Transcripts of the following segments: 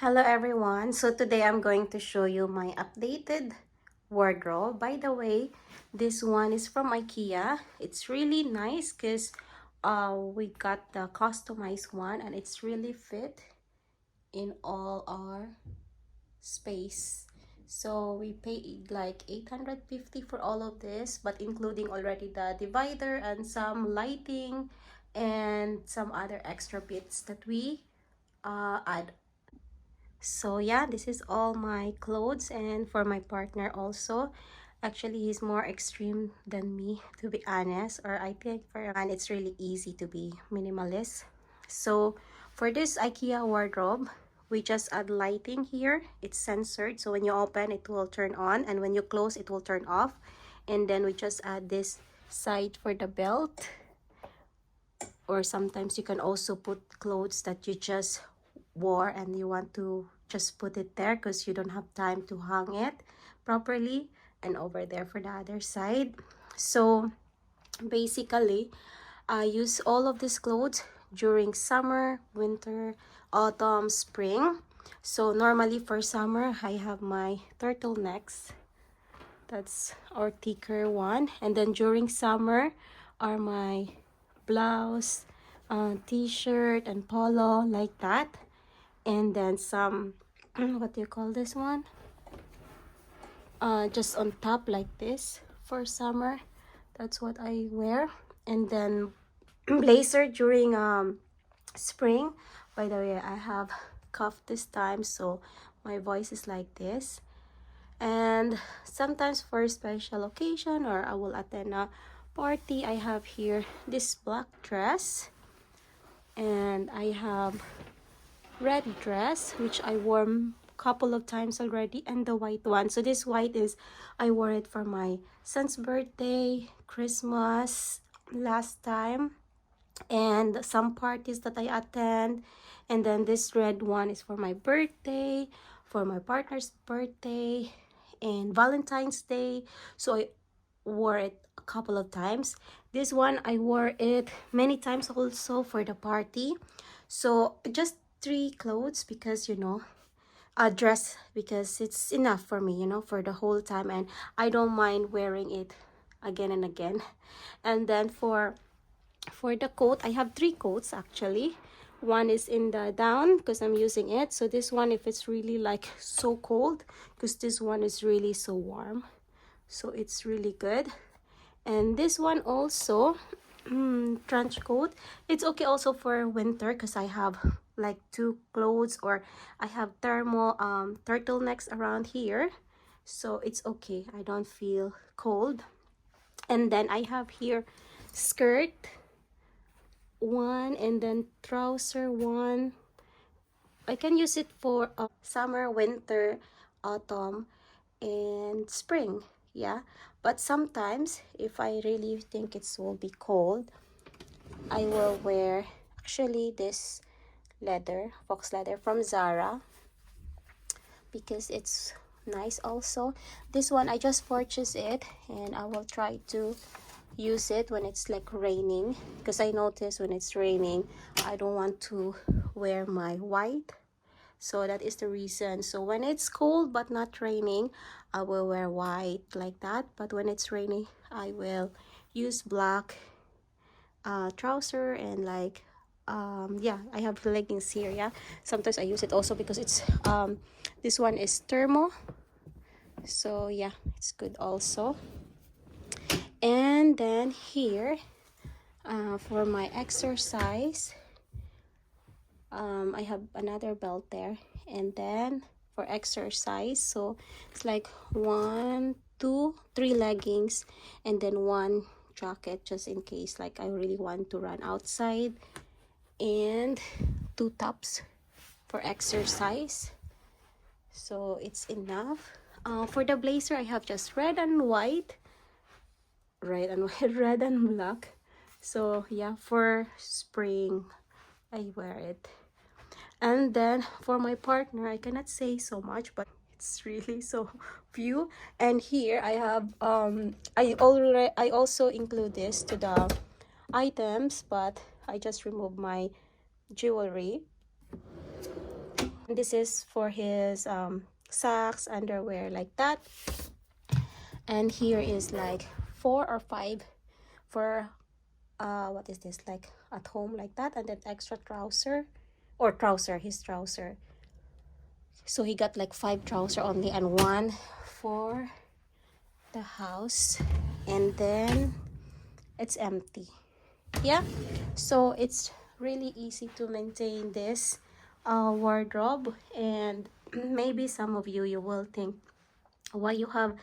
Hello everyone. So today I'm going to show you my updated wardrobe. By the way, this one is from IKEA. It's really nice because we got the customized one and it's really fit in all our space. So we paid like 850 for all of this, but including already the divider and some lighting and some other extra bits that we add. So yeah, this is all my clothes, and for my partner also. Actually, he's more extreme than me, to be honest, or I think for a man it's really easy to be minimalist. So for this IKEA wardrobe, we just add lighting here. It's censored, so when you open it will turn on, and when you close it will turn off. And then we just add this side for the belt, or sometimes you can also put clothes that you just wore and you want to just put it there because you don't have time to hang it properly, and over there for the other side. So basically I use all of these clothes during summer, winter, autumn, spring. So normally for summer I have my turtlenecks, that's our thicker one, and then during summer are my blouse, t-shirt and polo, like that. And then some what do you call this one, just on top like this for summer. That's what I wear. And then blazer during spring. By the way, I have cough this time, so my voice is like this. And sometimes for special occasion or I will attend a party, I have here this black dress, and I have red dress which I wore couple of times already, and the white one. So this white is, I wore it for my son's birthday, Christmas last time, and some parties that I attend. And then this red one is for my birthday, for my partner's birthday, and Valentine's Day. So I wore it a couple of times. This one I wore it many times also for the party. So just three clothes because a dress, because it's enough for me, for the whole time, and I don't mind wearing it again and again. And then for the coat, I have three coats actually. One is in the down because I'm using it. So this one, if it's really like so cold, because this one is really so warm, so it's really good. And this one also, trench coat, it's okay also for winter because I have like two clothes, or I have thermal turtlenecks around here, so it's okay, I don't feel cold. And then I have here skirt one, and then trouser one. I can use it for summer, winter, autumn, and spring. Yeah, but sometimes if I really think it will be cold, I will wear actually this leather, fox leather from Zara, because it's nice also. This one I just purchased it, and I will try to use it when it's like raining, because I notice when it's raining I don't want to wear my white. So that is the reason. So when it's cold but not raining, I will wear white like that. But when it's raining, I will use black trouser, and like yeah, I have leggings here. Yeah, sometimes I use it also because it's this one is thermo, so yeah, it's good also. And then here, for my exercise, I have another belt there. And then for exercise, so it's like 1 2 3 leggings, and then one jacket just in case like I really want to run outside, and two tops for exercise, so it's enough. For the blazer, I have just red and white, red and black. So yeah, for spring I wear it. And then for my partner, I cannot say so much, but it's really so few. And here I have I also include this to the items, but I just removed my jewelry. This is for his socks, underwear, like that. And here is like 4 or 5 for what is this, like at home, like that. And then extra trouser, or trouser, his trouser. So he got like 5 trouser only, and 1 for the house. And then it's empty. Yeah, so it's really easy to maintain this wardrobe. And maybe some of you will think, why you have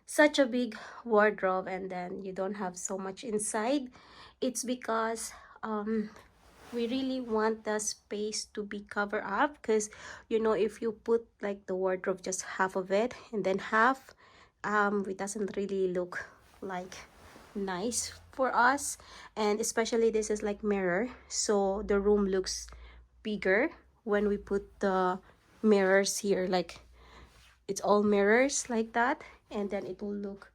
such a big wardrobe and then you don't have so much inside? It's because we really want the space to be covered up, because you know, if you put like the wardrobe just half of it and then half, it doesn't really look like nice for us. And especially this is like mirror, so the room looks bigger when we put the mirrors here, like it's all mirrors like that, and then it will look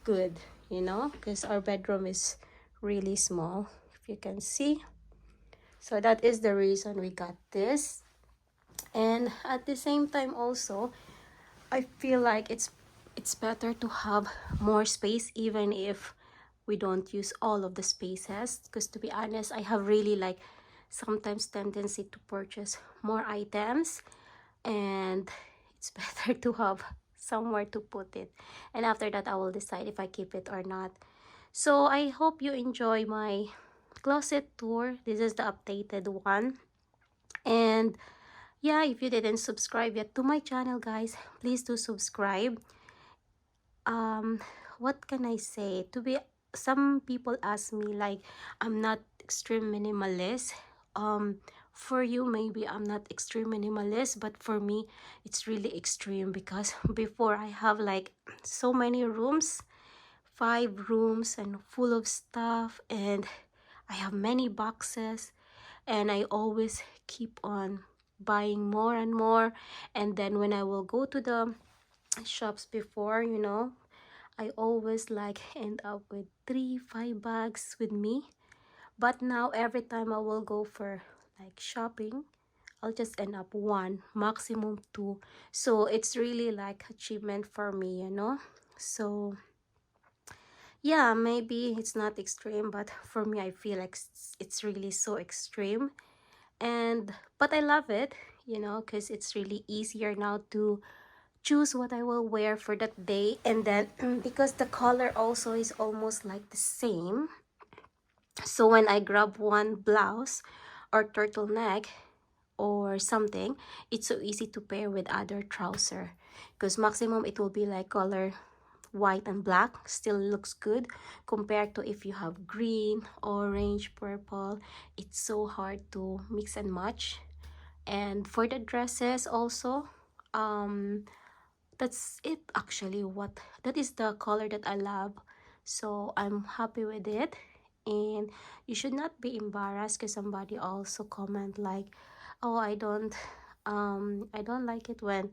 good, you know, because our bedroom is really small, if you can see. So that is the reason we got this. And at the same time also, I feel like it's better to have more space, even if we don't use all of the spaces, because to be honest, I have really like sometimes tendency to purchase more items, and it's better to have somewhere to put it. And after that, I will decide if I keep it or not. So I hope you enjoy my closet tour. This is the updated one. And yeah, if you didn't subscribe yet to my channel, guys, please do subscribe. What can I say? To be, some people ask me like, I'm not extreme minimalist. For you, maybe I'm not extreme minimalist, but for me it's really extreme, because before I have like so many rooms, 5 rooms, and full of stuff, and I have many boxes, and I always keep on buying more and more. And then when I will go to the shops before, you know, I always like end up with 3, 5 bags with me. But now every time I will go for like shopping, I'll just end up 1, maximum 2. So it's really like achievement for me, you know. So yeah, maybe it's not extreme, but for me I feel like it's really so extreme. And but I love it, you know, because it's really easier now to choose what I will wear for that day. And then because the color also is almost like the same, so when I grab one blouse or turtleneck or something, it's so easy to pair with other trouser, because maximum it will be like color white and black, still looks good, compared to if you have green, orange, purple. It's so hard to mix and match. And for the dresses also, that's it actually. What that is the color that I love, so I'm happy with it. And you should not be embarrassed because somebody also comment like, oh, I don't like it when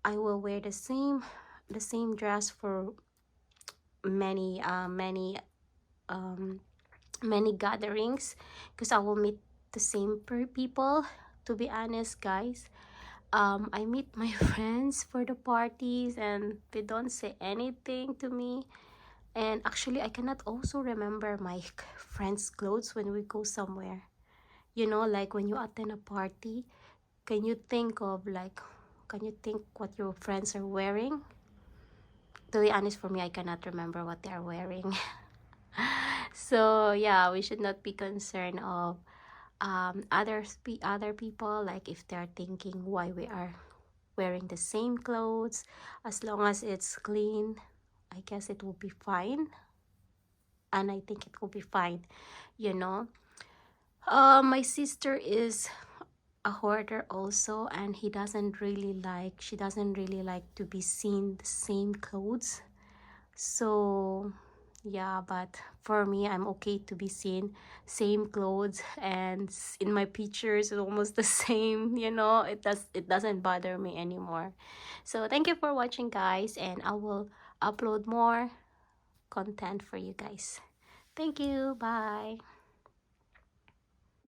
I will wear the same dress for many many gatherings, because I will meet the same people. To be honest, guys, I meet my friends for the parties and they don't say anything to me. And actually, I cannot also remember my friends' clothes when we go somewhere. You know, like when you attend a party, can you think of like, can you think what your friends are wearing? To be honest, for me, I cannot remember what they are wearing. So yeah, we should not be concerned of other people, like if they're thinking why we are wearing the same clothes. As long as it's clean, I guess it will be fine. And I think it will be fine, you know. My sister is a hoarder also, and she doesn't really like to be seen the same clothes. So yeah, but for me, I'm okay to be seen same clothes, and in my pictures it's almost the same, you know. It doesn't bother me anymore. So thank you for watching, guys, and I will upload more content for you guys. Thank you. Bye.